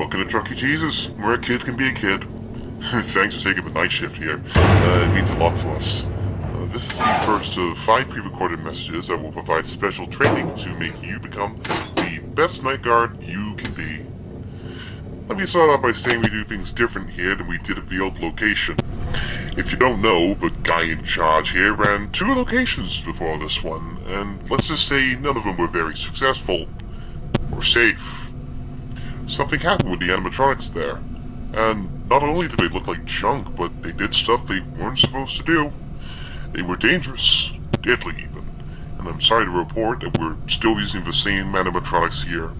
Welcome to Truckee Jesus, where a kid can be a kid. Thanks for taking the night shift here. It means a lot to us. This is the first of 5 pre-recorded messages that will provide special training to make you become the best night guard you can be. Let me start out by saying we do things different here than we did at the old location. If you don't know, the guy in charge here ran 2 locations before this one, and let's just say none of them were very successful or safe. Something happened with the animatronics there, and not only did they look like junk, but they did stuff they weren't supposed to do. They were dangerous, deadly even, and I'm sorry to report that we're still using the same animatronics here.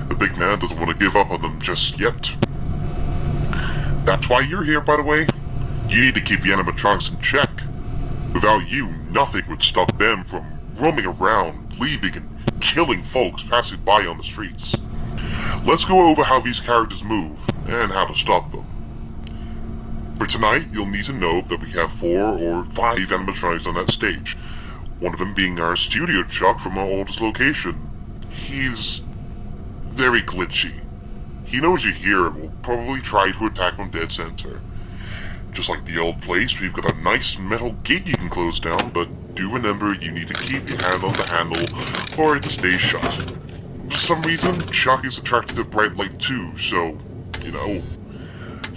The big man doesn't want to give up on them just yet. That's why you're here, by the way. You need to keep the animatronics in check. Without you, nothing would stop them from roaming around, leaving and killing folks passing by on the streets. Let's go over how these characters move, and how to stop them. For tonight, you'll need to know that we have 4 or 5 animatronics on that stage. One of them being our studio Chuck from our oldest location. He's very glitchy. He knows you're here and will probably try to attack on dead center. Just like the old place, we've got a nice metal gate you can close down, but do remember you need to keep your hand on the handle for it to stay shut. For some reason, Chuck is attracted to bright light too, so, you know,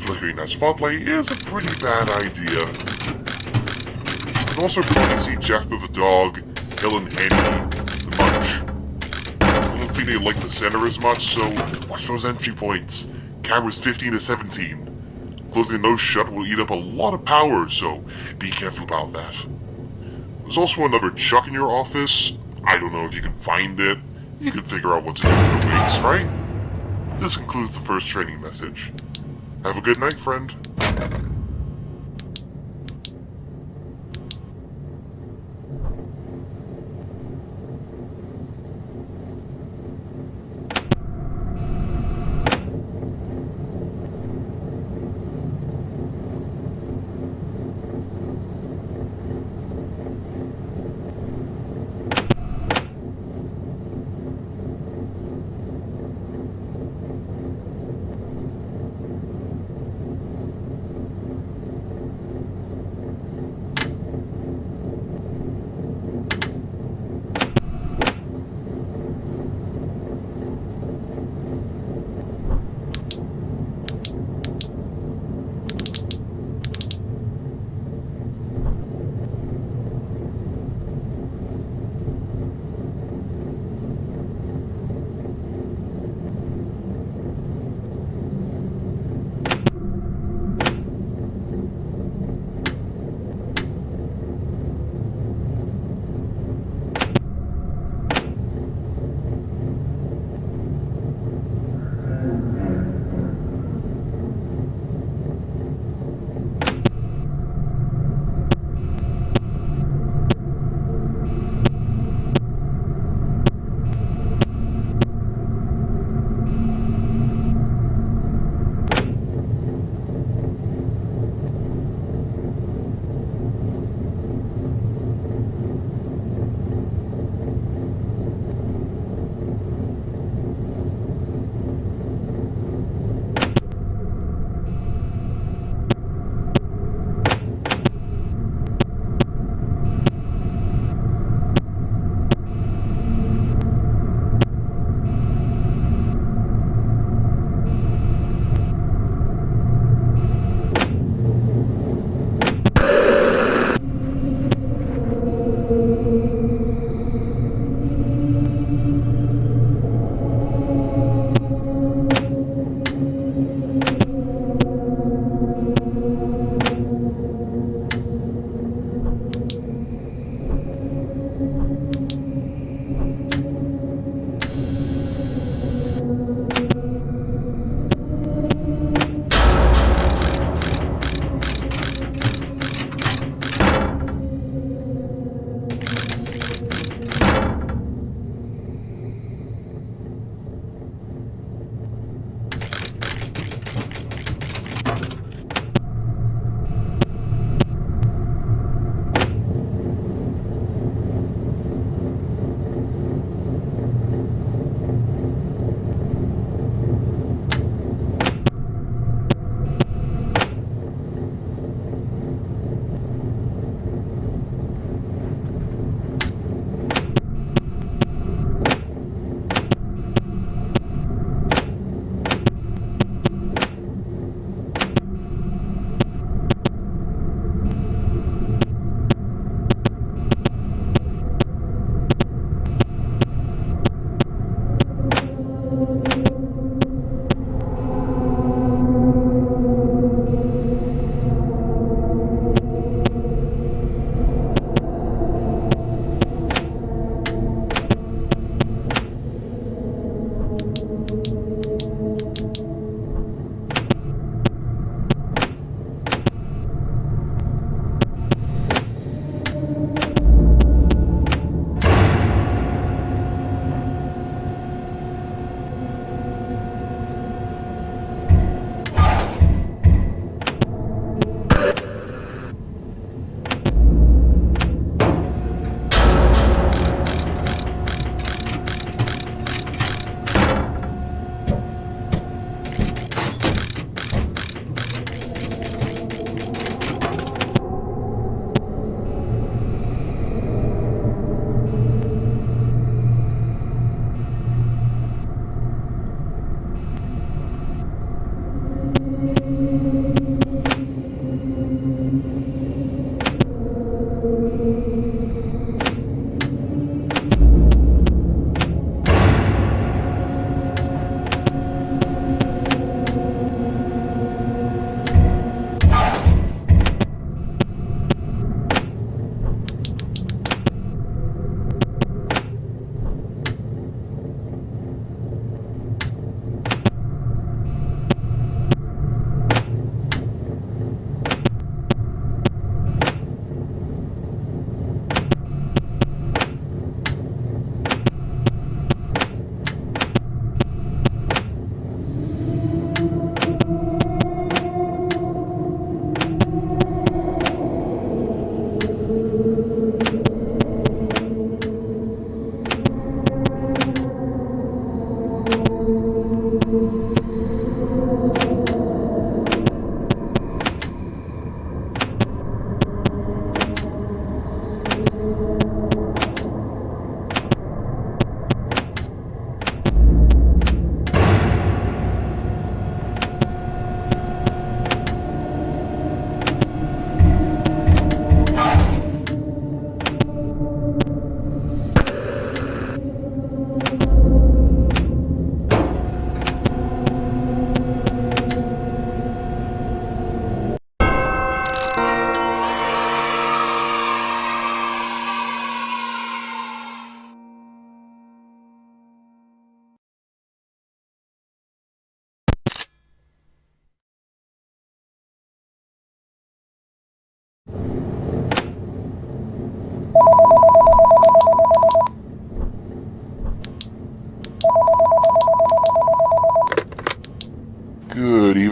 flickering that spotlight is a pretty bad idea. You can also probably see Jasper the dog, Hill and Henny, the Munch. I don't think they like the center as much, so watch those entry points. Cameras 15 to 17. Closing those shut will eat up a lot of power, so be careful about that. There's also another Chuck in your office. I don't know if you can find it. You can figure out what to do in the weeks, right? This concludes the first training message. Have a good night, friend.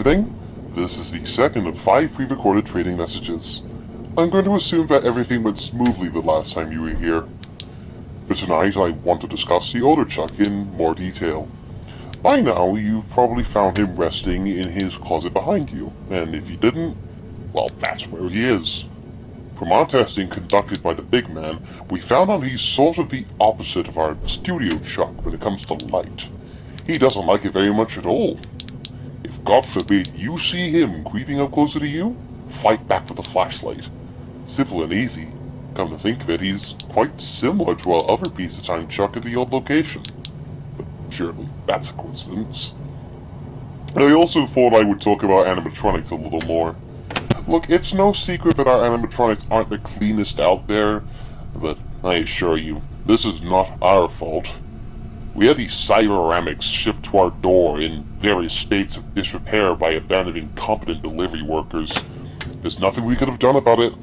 everything. This is the second of 5 pre-recorded trading messages. I'm going to assume that everything went smoothly the last time you were here. For tonight, I want to discuss the older Chuck in more detail. By now, you've probably found him resting in his closet behind you, and if you didn't, well, that's where he is. From our testing conducted by the big man, we found out he's sort of the opposite of our studio Chuck when it comes to light. He doesn't like it very much at all. If God forbid you see him creeping up closer to you, fight back with a flashlight. Simple and easy. Come to think of it, he's quite similar to our other piece of time Chuck at the old location. But surely that's a coincidence. I also thought I would talk about animatronics a little more. Look, it's no secret that our animatronics aren't the cleanest out there, but I assure you, this is not our fault. We had these cyberamics shipped to our door in various states of disrepair by abandoned incompetent delivery workers. There's nothing we could have done about it.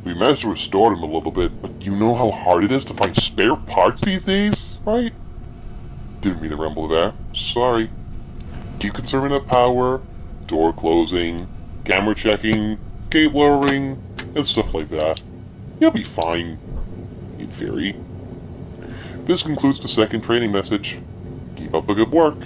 We managed to restore them a little bit, but you know how hard it is to find spare parts these days, right? Didn't mean to ramble there. Sorry. Keep conserving that power, door closing, camera checking, gate lowering, and stuff like that. You'll be fine. In theory. This concludes the second training message. Keep up the good work.